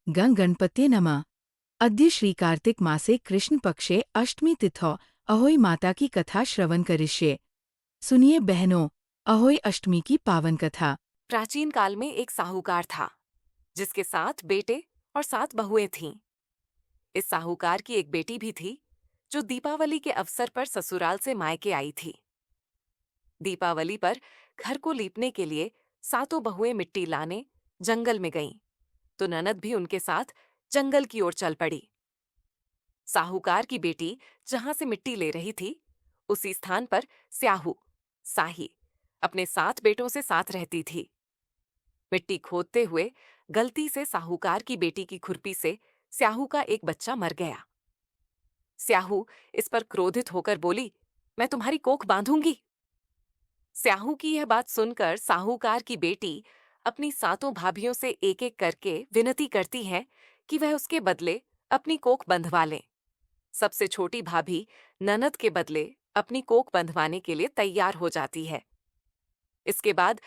गणपते नमः। अद्य श्रीकार्तिक मासे कृष्णपक्षे अष्टमी तिथौ अहोई माता की कथा श्रवण करिष्ये। सुनिए बहनों, अहोई अष्टमी की पावन कथा। प्राचीन काल में एक साहूकार था जिसके 7 बेटे और 7 बहुएं थीं। इस साहूकार की एक बेटी भी थी जो दीपावली के अवसर पर ससुराल से मायके आई थी। दीपावली पर घर को लीपने के लिए सातों बहुएं मिट्टी लाने जंगल में गईं, तो ननद भी उनके साथ जंगल की ओर चल पड़ी। साहूकार की बेटी जहां से मिट्टी ले रही थी, उसी स्थान पर स्याहू साही अपने 7 बेटों से साथ रहती थी। मिट्टी खोदते हुए गलती से साहूकार की बेटी की खुरपी से स्याहू का एक बच्चा मर गया। स्याहू इस पर क्रोधित होकर बोली, मैं तुम्हारी कोख बांधूंगी। स्याहू की यह बात सुनकर साहूकार की बेटी अपनी सातों भाभियों से एक एक करके विनती करती है कि वह उसके बदले अपनी कोख बंधवा लें। सबसे छोटी भाभी ननद के बदले अपनी कोख बंधवाने के लिए तैयार हो जाती है। इसके बाद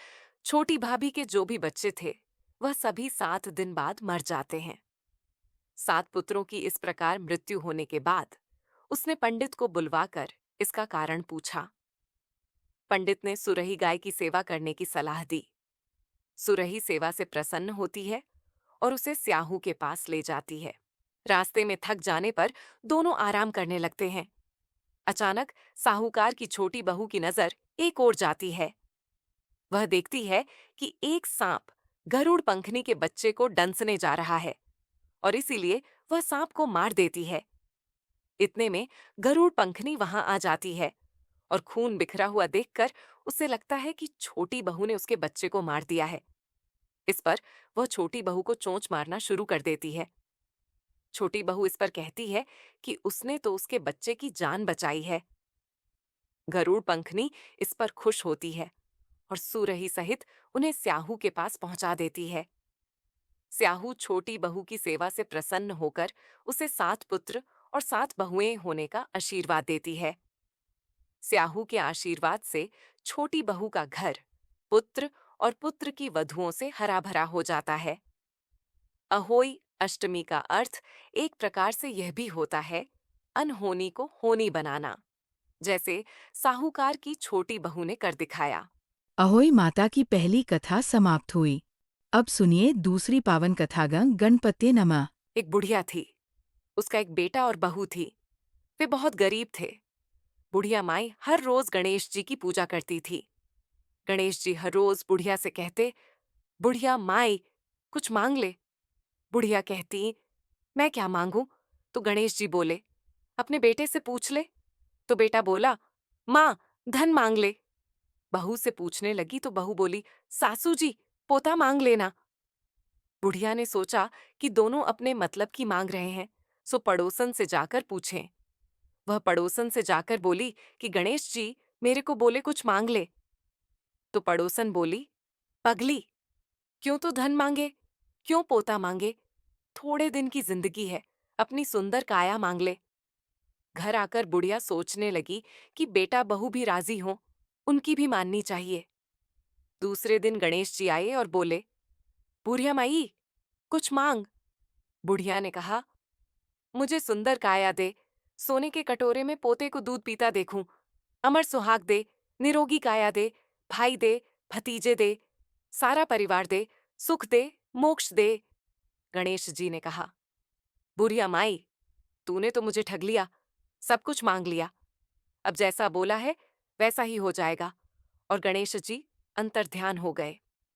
छोटी भाभी के जो भी बच्चे थे, वह सभी 7 दिन बाद मर जाते हैं। 7 पुत्रों की इस प्रकार मृत्यु होने के बाद उसने पंडित को बुलवाकर इसका कारण पूछा। पंडित ने सुरही गाय की सेवा करने की सलाह दी। सुरही सेवा से प्रसन्न होती है और उसे स्याहू के पास ले जाती है। रास्ते में थक जाने पर दोनों आराम करने लगते हैं। अचानक साहूकार की छोटी बहू की नजर एक ओर जाती है। वह देखती है कि एक सांप गरुड़ पंखनी के बच्चे को डंसने जा रहा है और इसीलिए वह सांप को मार देती है। इतने में गरुड़ पंखनी वहां आ जाती है और खून बिखरा हुआ देखकर उसे लगता है कि छोटी बहू ने उसके बच्चे को मार दिया है। इस पर वह छोटी बहू को चोंच मारना शुरू कर देती है। छोटी बहू इस पर कहती है कि उसने तो उसके बच्चे की जान बचाई है। गरुड़ पंखनी इस पर खुश होती है और सुरही सहित उन्हें स्याहू के पास पहुंचा देती है। स्याहू छोटी बहू की सेवा से प्रसन्न होकर उसे 7 पुत्र और 7 बहुएं होने का आशीर्वाद देती है। स्याहू के आशीर्वाद से छोटी बहू का घर पुत्र और पुत्र की वधुओं से हरा भरा हो जाता है। अहोई अष्टमी का अर्थ एक प्रकार से यह भी होता है अनहोनी को होनी बनाना, जैसे साहूकार की छोटी बहू ने कर दिखाया। अहोई माता की पहली कथा समाप्त हुई। अब सुनिए दूसरी पावन कथा गणपते नमः। एक बुढ़िया थी, उसका एक बेटा और बहू थी। वे बहुत गरीब थे। बुढ़िया माई हर रोज गणेश जी की पूजा करती थी। गणेश जी हर रोज बुढ़िया से कहते, बुढ़िया माई कुछ मांग ले। बुढ़िया कहती, मैं क्या मांगू? तो गणेश जी बोले, अपने बेटे से पूछ ले। तो बेटा बोला, माँ धन मांग ले। बहू से पूछने लगी तो बहू बोली, सासू जी पोता मांग लेना। बुढ़िया ने सोचा कि दोनों अपने मतलब की मांग रहे हैं, सो पड़ोसन से जाकर पूछें। वह पड़ोसन से जाकर बोली कि गणेश जी मेरे को बोले कुछ मांग ले। तो पड़ोसन बोली, पगली क्यों तो धन मांगे, क्यों पोता मांगे? थोड़े दिन की जिंदगी है, अपनी सुंदर काया मांग ले। घर आकर बुढ़िया सोचने लगी कि बेटा बहू भी राजी हों, उनकी भी माननी चाहिए। दूसरे दिन गणेश जी आए और बोले, बुढ़िया माई कुछ मांग। बुढ़िया ने कहा, मुझे सुंदर काया दे, सोने के कटोरे में पोते को दूध पीता देखूं। अमर सुहाग दे, निरोगी काया दे, भाई दे, भतीजे दे, सारा परिवार दे, सुख दे, मोक्ष दे। गणेश जी ने कहा, बुढ़िया माई तूने तो मुझे ठग लिया, सब कुछ मांग लिया। अब जैसा बोला है वैसा ही हो जाएगा। और गणेश जी अंतर्ध्यान हो गए।